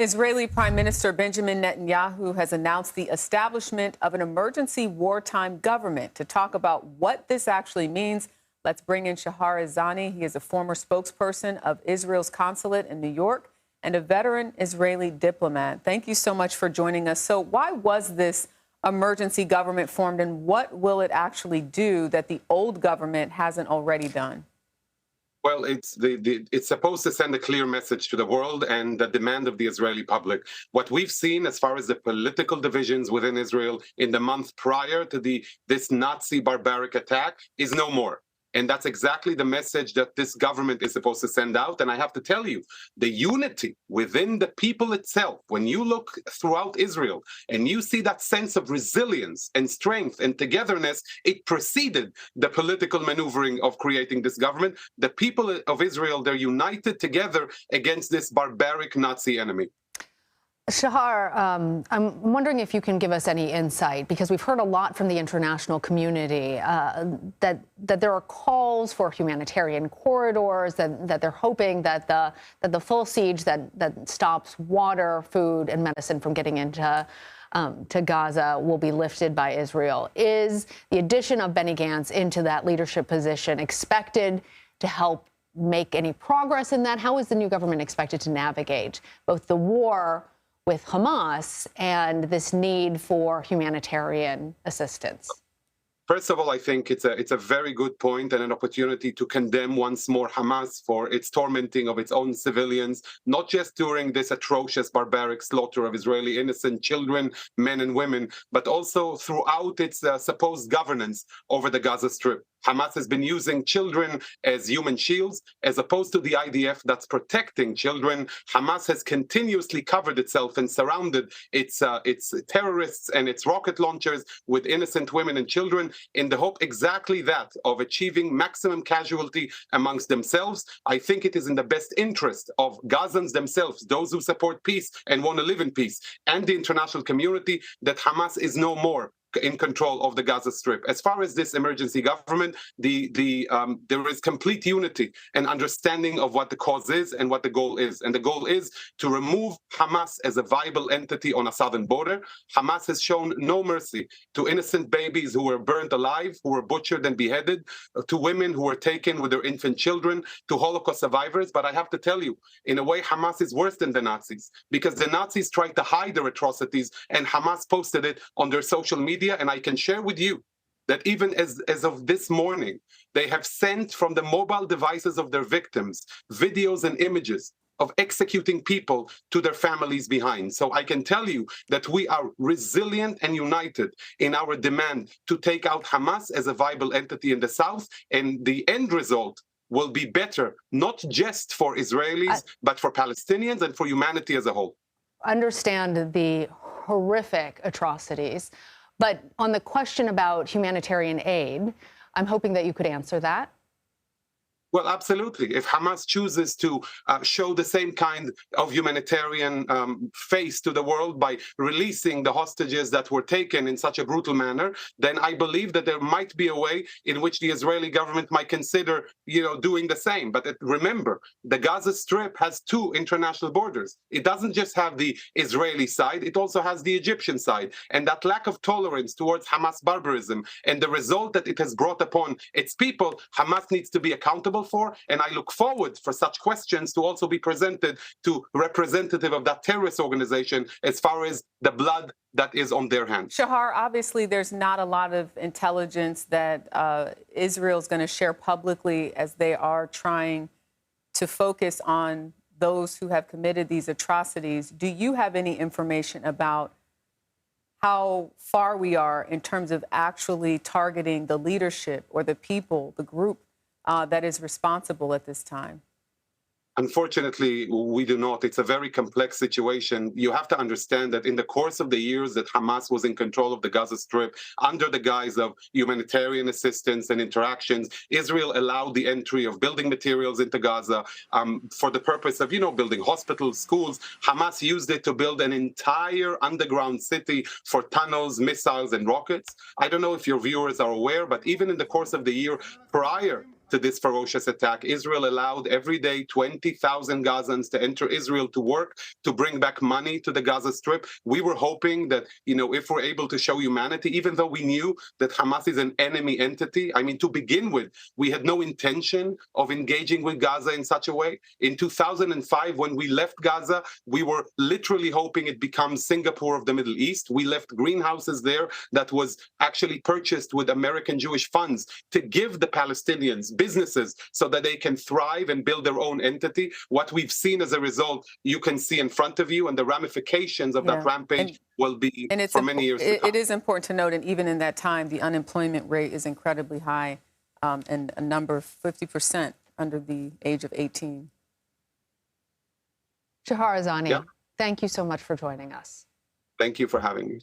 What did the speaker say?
Israeli Prime Minister Benjamin Netanyahu has announced the establishment of an emergency wartime government. To talk about what this actually means, let's bring in Shahar Azani. He is a former spokesperson of Israel's Consulate in New York and a veteran Israeli diplomat. Thank you so much for joining us. So why was this emergency government formed, and what will it actually do that the old government hasn't already done? Well, it's supposed to send a clear message to the world and the demand of the Israeli public. What we've seen as far as the political divisions within Israel in the month prior to this Nazi barbaric attack is no more. And that's exactly the message that this government is supposed to send out. And I have to tell you, the unity within the people itself, when you look throughout Israel and you see that sense of resilience and strength and togetherness, it preceded the political maneuvering of creating this government. The people of Israel, they're united together against this barbaric Nazi enemy. Shahar, I'm wondering if you can give us any insight, because we've heard a lot from the international community that there are calls for humanitarian corridors, that they're hoping that the full siege that stops water, food, and medicine from getting into to Gaza will be lifted by Israel. Is the addition of Benny Gantz into that leadership position expected to help make any progress in that? How is the new government expected to navigate both the war with Hamas and this need for humanitarian assistance? First of all, I think it's a very good point and an opportunity to condemn once more Hamas for its tormenting of its own civilians, not just during this atrocious, barbaric slaughter of Israeli innocent children, men and women, but also throughout its supposed governance over the Gaza Strip. Hamas has been using children as human shields, as opposed to the IDF that's protecting children. Hamas has continuously covered itself and surrounded its terrorists and its rocket launchers with innocent women and children in the hope exactly that of achieving maximum casualty amongst themselves. I think it is in the best interest of Gazans themselves, those who support peace and want to live in peace, and the international community, that Hamas is no more in control of the Gaza Strip. As far as this emergency government, there is complete unity and understanding of what the cause is and what the goal is. And the goal is to remove Hamas as a viable entity on a southern border. Hamas has shown no mercy to innocent babies who were burnt alive, who were butchered and beheaded, to women who were taken with their infant children, to Holocaust survivors. But I have to tell you, in a way, Hamas is worse than the Nazis, because the Nazis tried to hide their atrocities and Hamas posted it on their social media. And I can share with you that even as of this morning, they have sent from the mobile devices of their victims videos and images of executing people to their families behind. So I can tell you that we are resilient and united in our demand to take out Hamas as a viable entity in the south, and the end result will be better, not just for Israelis, but for Palestinians and for humanity as a whole. Understand the horrific atrocities. But on the question about humanitarian aid, I'm hoping that you could answer that. Well, absolutely. If Hamas chooses to show the same kind of humanitarian face to the world by releasing the hostages that were taken in such a brutal manner, then I believe that there might be a way in which the Israeli government might consider, doing the same. But remember, the Gaza Strip has two international borders. It doesn't just have the Israeli side, it also has the Egyptian side. And that lack of tolerance towards Hamas barbarism and the result that it has brought upon its people, Hamas needs to be accountable for, and I look forward for such questions to also be presented to representative of that terrorist organization as far as the blood that is on their hands. Shahar, obviously there's not a lot of intelligence that Israel's going to share publicly, as they are trying to focus on those who have committed these atrocities. Do you have any information about how far we are in terms of actually targeting the leadership or the people, the group that is responsible at this time? Unfortunately, we do not. It's a very complex situation. You have to understand that in the course of the years that Hamas was in control of the Gaza Strip, under the guise of humanitarian assistance and interactions, Israel allowed the entry of building materials into Gaza for the purpose of, building hospitals, schools. Hamas used it to build an entire underground city for tunnels, missiles, and rockets. I don't know if your viewers are aware, but even in the course of the year prior to this ferocious attack. Israel allowed every day 20,000 Gazans to enter Israel to work, to bring back money to the Gaza Strip. We were hoping that, if we're able to show humanity, even though we knew that Hamas is an enemy entity, to begin with, we had no intention of engaging with Gaza in such a way. In 2005, when we left Gaza, we were literally hoping it becomes Singapore of the Middle East. We left greenhouses there that was actually purchased with American Jewish funds to give the Palestinians businesses so that they can thrive and build their own entity. What we've seen as a result, you can see in front of you, and the ramifications of that rampage will be for many years to come. It is important to note, and even in that time, the unemployment rate is incredibly high, and a number 50% under the age of 18. Shahar Azani, thank you so much for joining us. Thank you for having me.